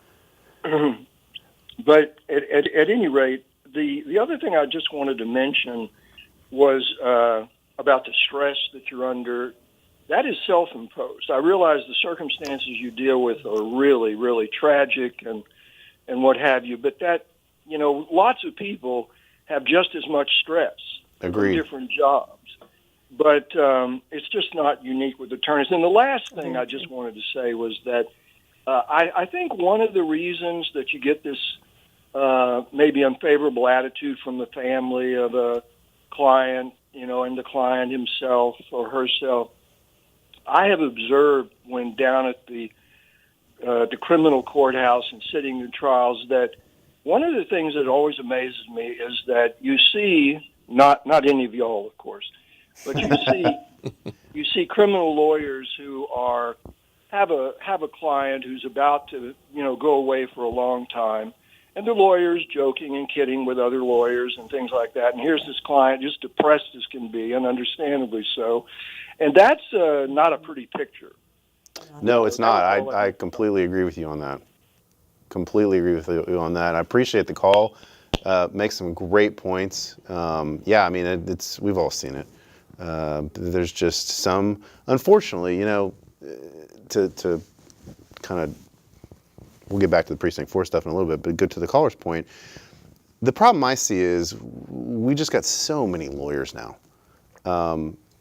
But at any rate, the other thing I just wanted to mention was about the stress that you're under. That is self-imposed. I realize the circumstances you deal with are really, really tragic and what have you, but that, lots of people have just as much stress Agreed. from different jobs. But it's just not unique with attorneys. And the last thing I just wanted to say was that I think one of the reasons that you get this maybe unfavorable attitude from the family of a client, and the client himself or herself, I have observed when down at the criminal courthouse and sitting in trials that one of the things that always amazes me is that you see, not any of y'all, of course, but you see criminal lawyers who have a client who's about to go away for a long time, and the lawyer's joking and kidding with other lawyers and things like that. And here's this client just depressed as can be, and understandably so. And that's not a pretty picture. No, it's not. I completely agree with you on that. Completely agree with you on that. I appreciate the call. Makes some great points. Yeah, I mean, we've all seen it. There's just some, unfortunately, to kind of, we'll get back to the Precinct 4 stuff in a little bit, but good to the caller's point. The problem I see is we just got so many lawyers now.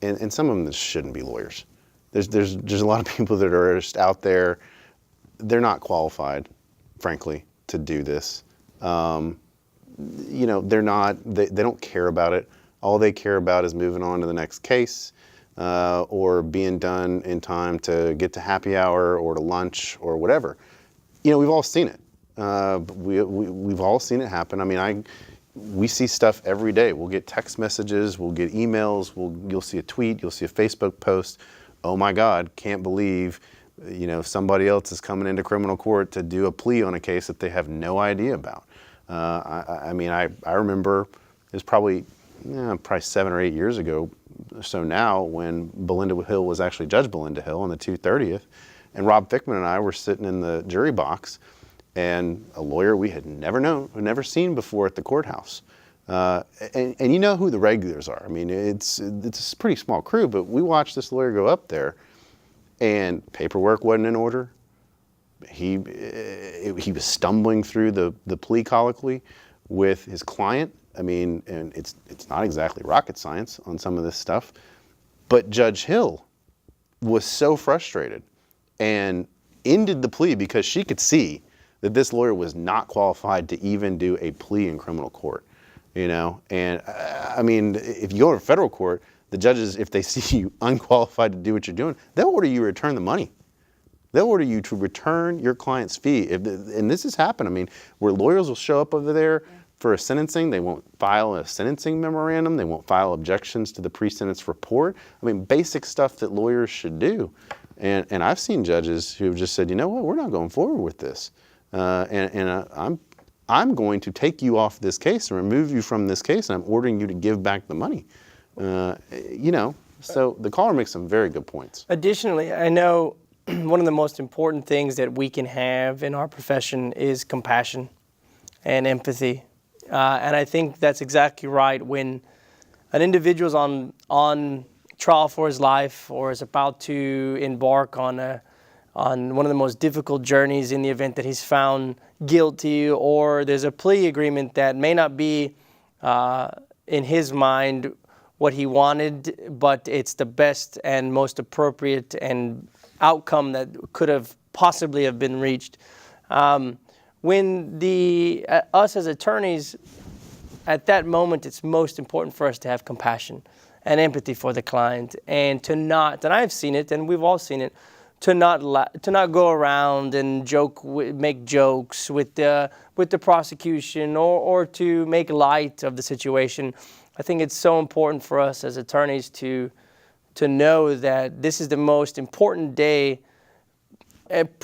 And some of them shouldn't be lawyers. There's a lot of people that are just out there. They're not qualified, frankly, to do this. They're not. They don't care about it. All they care about is moving on to the next case, or being done in time to get to happy hour or to lunch or whatever. We've all seen it. We've all seen it happen. I mean, we see stuff every day. We'll get text messages, we'll get emails, you'll see a tweet, you'll see a Facebook post. Oh my God, can't believe, somebody else is coming into criminal court to do a plea on a case that they have no idea about. I remember it was probably 7 or 8 years ago, so now, when Belinda Hill was actually Judge Belinda Hill on the 230th, and Rob Fickman and I were sitting in the jury box, and a lawyer we had never seen before at the courthouse. And you know who the regulars are. I mean, it's a pretty small crew, but we watched this lawyer go up there, and paperwork wasn't in order. He was stumbling through the plea colloquy with his client. I mean, and it's not exactly rocket science on some of this stuff, but Judge Hill was so frustrated and ended the plea because she could see that this lawyer was not qualified to even do a plea in criminal court, you know? And I mean, if you go to federal court, the judges, if they see you unqualified to do what you're doing, they'll order you to return the money. They'll order you to return your client's fee. And this has happened, I mean, where lawyers will show up over there for a sentencing, they won't file a sentencing memorandum, they won't file objections to the pre-sentence report. I mean, basic stuff that lawyers should do. And I've seen judges who have just said, you know what, we're not going forward with this. I'm going to take you off this case and remove you from this case, and I'm ordering you to give back the money. You know, so the caller makes some very good points. Additionally, I know one of the most important things that we can have in our profession is compassion and empathy. And I think that's exactly right. When an individual's on trial for his life or is about to embark on one of the most difficult journeys in the event that he's found guilty, or there's a plea agreement that may not be in his mind what he wanted, but it's the best and most appropriate and outcome that could have possibly have been reached. When us as attorneys, at that moment, it's most important for us to have compassion and empathy for the client, and to not, and I've seen it, and we've all seen it, to not go around and make jokes with the prosecution or to make light of the situation. I think it's so important for us as attorneys to know that this is the most important day,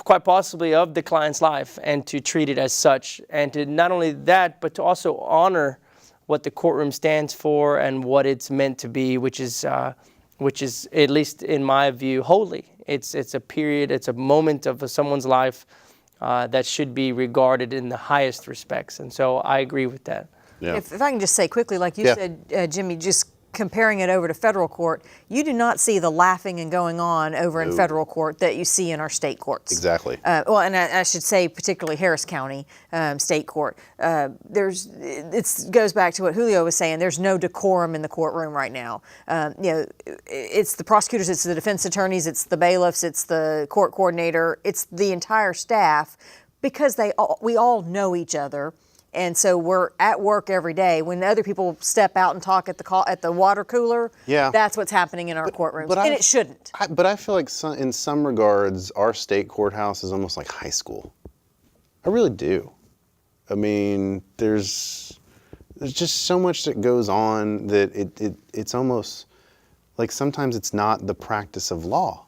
quite possibly, of the client's life, and to treat it as such, and to not only that, but to also honor what the courtroom stands for and what it's meant to be, which is, at least in my view, holy. It's a period, it's a moment of someone's life that should be regarded in the highest respects, and so I agree with that. Yeah. If I can just say quickly, like you said, Jimmy, just comparing it over to federal court, you do not see the laughing and going on over in federal court that you see in our state courts. Exactly. Well, and I should say particularly Harris County State Court. It goes back to what Julio was saying. There's no decorum in the courtroom right now. You know, it's the prosecutors, it's the defense attorneys, it's the bailiffs, it's the court coordinator, it's the entire staff, because we all know each other. And so we're at work every day. When other people step out and talk at the water cooler, that's what's happening in our courtrooms, and it shouldn't. But I feel like in some regards, our state courthouse is almost like high school. I really do. I mean, there's just so much that goes on that it's almost like sometimes it's not the practice of law.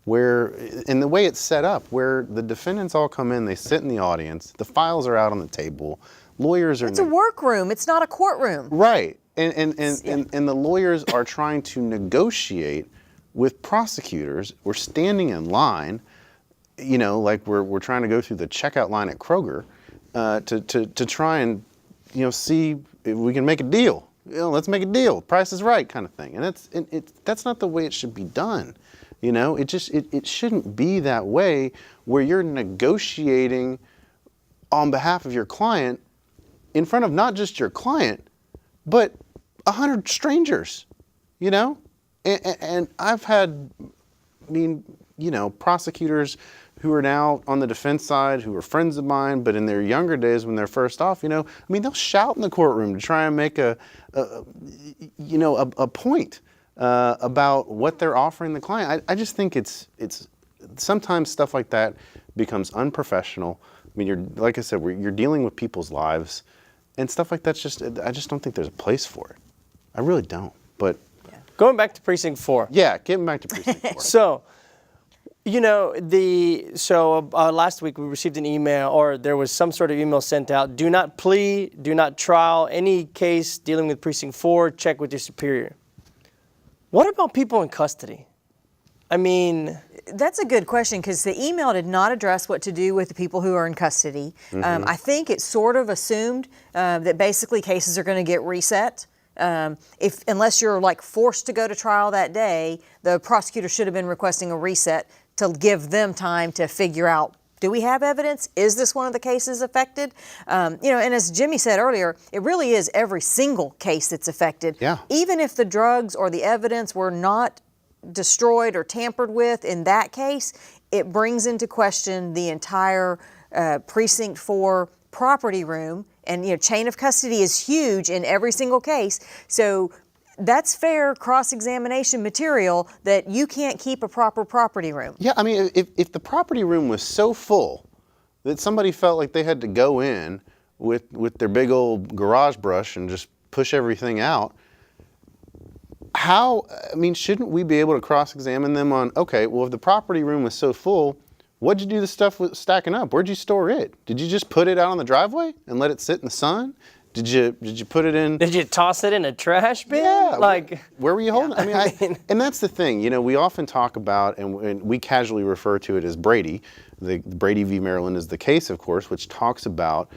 Where, in the way it's set up, where the defendants all come in, they sit in the audience, the files are out on the table, lawyers are... It's a workroom, it's not a courtroom. Right, and the lawyers are trying to negotiate with prosecutors. We're standing in line, you know, like we're trying to go through the checkout line at Kroger to try and, you know, see if we can make a deal. You know, let's make a deal, price is right kind of thing. And that's not the way it should be done. You know, it shouldn't be that way, where you're negotiating on behalf of your client in front of not just your client, but 100 strangers, you know? And I've had, I mean, you know, prosecutors who are now on the defense side, who are friends of mine, but in their younger days when they're first off, you know, I mean, they'll shout in the courtroom to try and make a point. About what they're offering the client. I just think it's sometimes stuff like that becomes unprofessional. I mean, like I said, you're dealing with people's lives, and stuff like that's I just don't think there's a place for it. I really don't. But going back to Precinct 4. Yeah, getting back to Precinct 4. So, you know, last week we received an email, or there was some sort of email sent out. Do not plea, do not trial any case dealing with Precinct 4. Check with your superior. What about people in custody? I mean... That's a good question, because the email did not address what to do with the people who are in custody. Mm-hmm. I think it sort of assumed that basically cases are going to get reset. Unless you're like forced to go to trial that day, the prosecutor should have been requesting a reset to give them time to figure out, do we have evidence? Is this one of the cases affected? And as Jimmy said earlier, it really is every single case that's affected. Yeah. Even if the drugs or the evidence were not destroyed or tampered with in that case, it brings into question the entire precinct 4 property room, and chain of custody is huge in every single case. So that's fair cross-examination material that you can't keep a proper property room. Yeah, I mean, if the property room was so full that somebody felt like they had to go in with their big old garage brush and just push everything out, shouldn't we be able to cross-examine them on, okay, well, if the property room was so full, what'd you do the stuff with stacking up? Where'd you store it? Did you just put it out on the driveway and let it sit in the sun? Did you put it in? Did you toss it in a trash bin? Yeah. Like, where were you holding it? And that's the thing. We often talk about, and we casually refer to it as Brady. The Brady v. Maryland is the case, of course, which talks about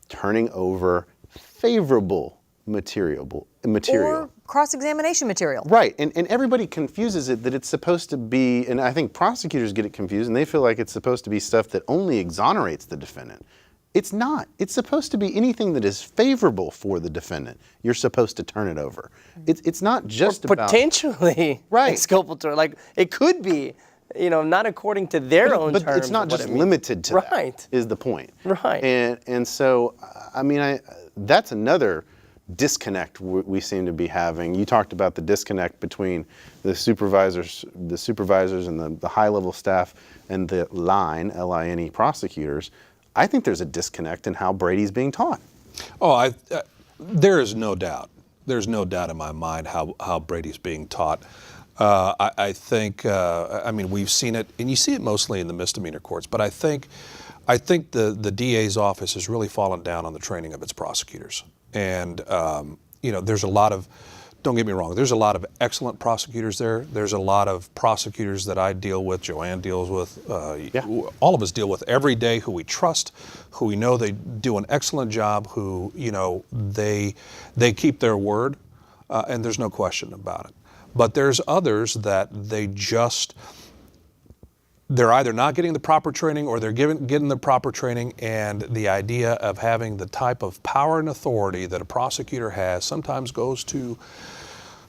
turning over favorable material. Or cross-examination material. Right, and everybody confuses it that it's supposed to be, and I think prosecutors get it confused, and they feel like it's supposed to be stuff that only exonerates the defendant. It's not. It's supposed to be anything that is favorable for the defendant. You're supposed to turn it over. It's not just or about potentially exculpatory. Like, it could be, not according to their own terms. But it's not just limited to that, is the point. Right. And so, that's another disconnect we seem to be having. You talked about the disconnect between the supervisors and the high-level staff and the LINE prosecutors. I think there's a disconnect in how Brady's being taught. Oh, there is no doubt. There's no doubt in my mind how Brady's being taught. I think, we've seen it, and you see it mostly in the misdemeanor courts, but I think the DA's office has really fallen down on the training of its prosecutors. And, there's a lot of, don't get me wrong, there's a lot of excellent prosecutors there. There's a lot of prosecutors that I deal with, JoAnne deals with, all of us deal with every day, who we trust, who we know they do an excellent job, who, they keep their word, and there's no question about it. But there's others that they're either not getting the proper training or they're getting the proper training, and the idea of having the type of power and authority that a prosecutor has sometimes goes to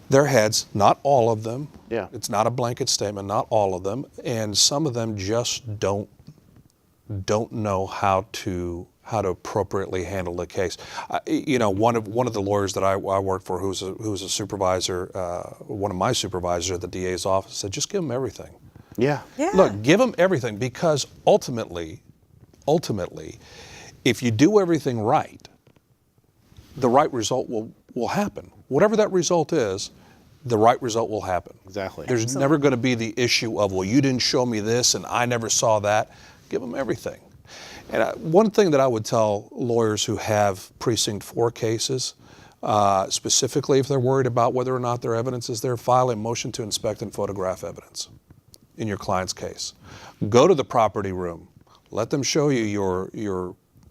their heads. Not all of them. Yeah. It's not a blanket statement, not all of them. And some of them just don't know how to appropriately handle the case. One of the lawyers that I worked for, who's a supervisor, one of my supervisors at the DA's office, said, just give them everything. Yeah. Look, give them everything, because ultimately, if you do everything right, the right result will happen. Whatever that result is, the right result will happen. Exactly. There's never going to be the issue of, well, you didn't show me this and I never saw that. Give them everything. And one thing that I would tell lawyers who have precinct 4 cases, specifically if they're worried about whether or not their evidence is there, file a motion to inspect and photograph evidence in your client's case. Go to the property room. Let them show you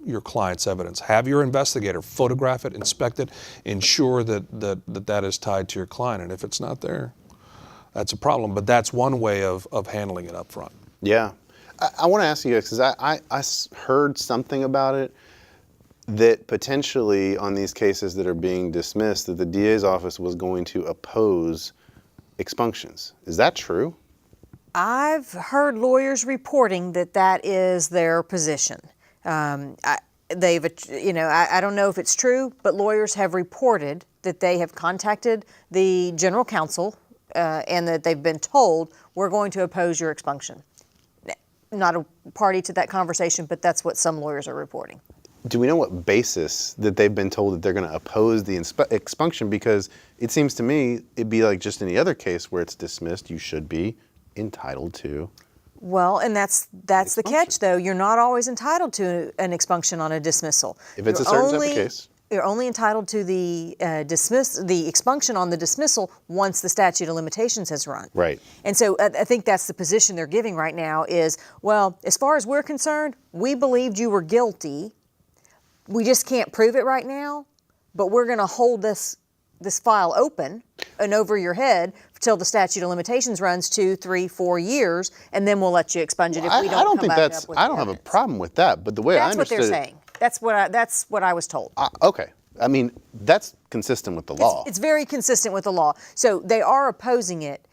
your client's evidence. Have your investigator photograph it, inspect it, ensure that is tied to your client. And if it's not there, that's a problem. But that's one way of handling it up front. Yeah. I want to ask you guys, because I heard something about it, that potentially on these cases that are being dismissed, that the DA's office was going to oppose expunctions. Is that true? I've heard lawyers reporting that is their position. I don't know if it's true, but lawyers have reported that they have contacted the general counsel and that they've been told, we're going to oppose your expunction. Not a party to that conversation, but that's what some lawyers are reporting. Do we know what basis that they've been told that they're going to oppose the expunction? Because it seems to me it'd be like just any other case where it's dismissed, you should be entitled to. Well, and that's the catch, though. You're not always entitled to an expunction on a dismissal. If it's a certain type of case. You're only entitled to the expunction on the dismissal once the statute of limitations has run. Right. And so I think that's the position they're giving right now is, well, as far as we're concerned, we believed you were guilty. We just can't prove it right now, but we're going to hold this file open and over your head until the statute of limitations runs 2, 3, 4 years, and then we'll let you expunge it if we don't come back up with I don't have a problem with that, but the way I understood that's what they're saying. That's what I was told. Okay. I mean, that's consistent with the law. It's very consistent with the law. So they are opposing it,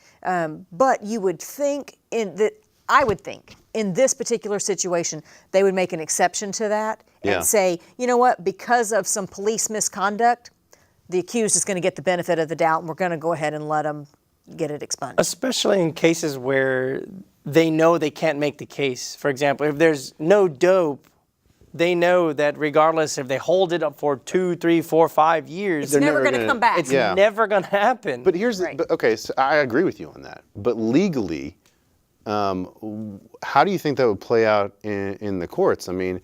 but you would think that I would think in this particular situation, they would make an exception to that Yeah. and say, you know what, because of some police misconduct, the accused is going to get the benefit of the doubt, and we're going to go ahead and let them get it expunged. Especially in cases where they know they can't make the case. For example, if there's no dope, they know that regardless if they hold it up for 2, 3, 4, 5 years, It's never going to come back. it's never going to happen. But here's Right. okay. So I agree with you on that. But legally, how do you think that would play out in the courts? I mean,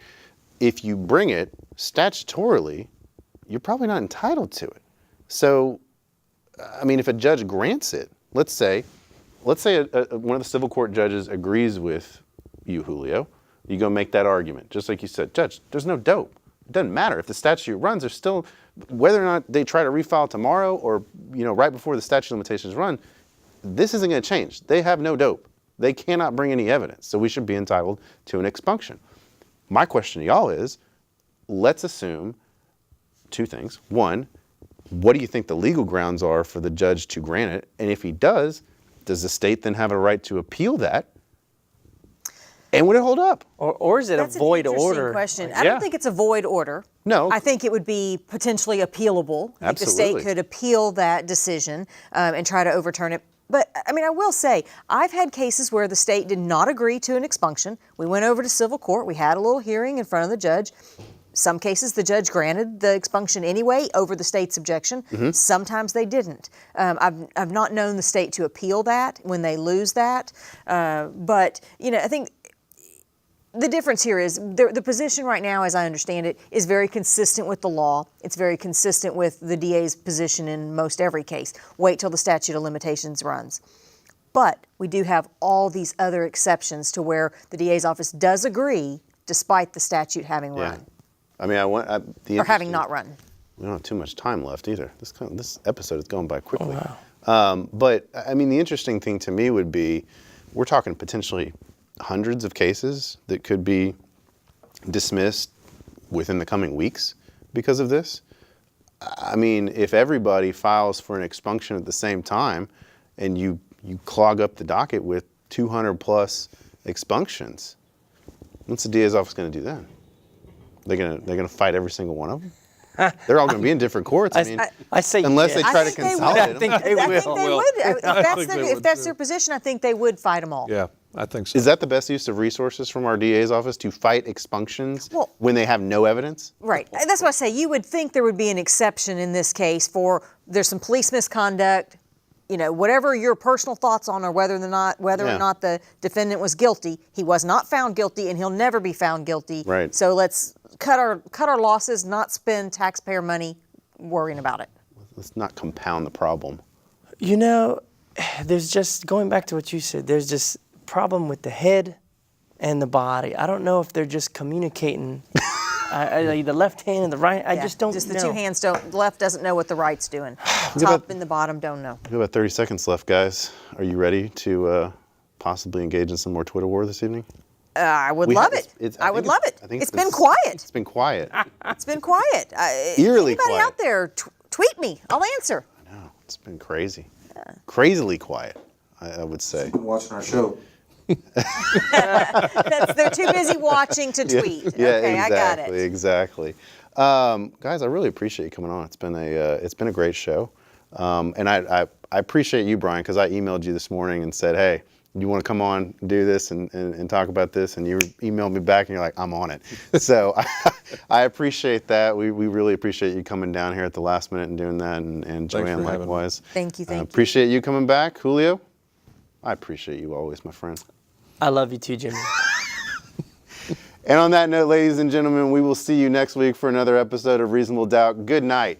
if you bring it statutorily, you're probably not entitled to it. So, I mean, if a judge grants it, let's say one of the civil court judges agrees with you, Julio. You go make that argument, just like you said, Judge. There's no dope. It doesn't matter if the statute runs. There's still, whether or not they try to refile tomorrow or right before the statute of limitations run, this isn't going to change. They have no dope. They cannot bring any evidence, so we should be entitled to an expunction. My question to y'all is, let's assume two things. One, what do you think the legal grounds are for the judge to grant it? And if he does the state then have a right to appeal that? And would it hold up? Or is it That's a void an interesting order? question. I don't think it's a void order. No. I think it would be potentially appealable. I think the Absolutely. state could appeal that decision and try to overturn it. But, I mean, I will say, I've had cases where the state did not agree to an expunction. We went over to civil court. We had a little hearing in front of the judge. Some cases, the judge granted the expunction anyway over the state's objection. Mm-hmm. Sometimes they didn't. I've not known the state to appeal that when they lose that. But, I think the difference here is the position right now, as I understand it, is very consistent with the law. It's very consistent with the DA's position in most every case. Wait till the statute of limitations runs. But we do have all these other exceptions to where the DA's office does agree despite the statute having run. I mean, Or having not run. We don't have too much time left either. This episode is going by quickly. Oh, wow. But I mean, the interesting thing to me would be, we're talking potentially hundreds of cases that could be dismissed within the coming weeks because of this. I mean, if everybody files for an expunction at the same time, and you clog up the docket with 200 plus expunctions, what's the DA's office going to do then? They're gonna fight every single one of them. They're all going to be in different courts. I mean, I say unless yes. they try to consolidate them. I think they will. I think they would. If that's their too. position, I think they would fight them all. Yeah, I think so. Is that the best use of resources from our DA's office, to fight expunctions Well- when they have no evidence? Right. And that's why I say you would think there would be an exception in this case for there's some police misconduct, whatever your personal thoughts on or whether or not the defendant was guilty. He was not found guilty, and he'll never be found guilty. Right. So let's cut our losses, not spend taxpayer money worrying about it. Let's not compound the problem. There's just, going back to what you said, there's just problem with the head and the body. I don't know if they're just communicating. The left hand and the right, I just don't know. Just the two hands don't. The left doesn't know what the right's doing. Top and the bottom don't know. We have about 30 seconds left, guys. Are you ready to possibly engage in some more Twitter war this evening? I would love it. I would love it. It's been quiet. It's been quiet. It's been quiet. Eerily anybody quiet. out there, tweet me. I'll answer. I know. It's been crazy. Crazily quiet, I would say. Been watching our show. They're too busy watching to tweet. Yeah, Okay, exactly, I got it. Exactly. Guys, I really appreciate you coming on. It's been a great show, and I appreciate you, Brian, because I emailed you this morning and said, hey, you want to come on, do this, and talk about this, and you emailed me back, and you're like, I'm on it. So I appreciate that. We really appreciate you coming down here at the last minute and doing that, and JoAnne for having me. likewise. Thank you. Appreciate you coming back, Julio. I appreciate you always, my friend. I love you too, Jimmy. And on that note, ladies and gentlemen, we will see you next week for another episode of Reasonable Doubt. Good night.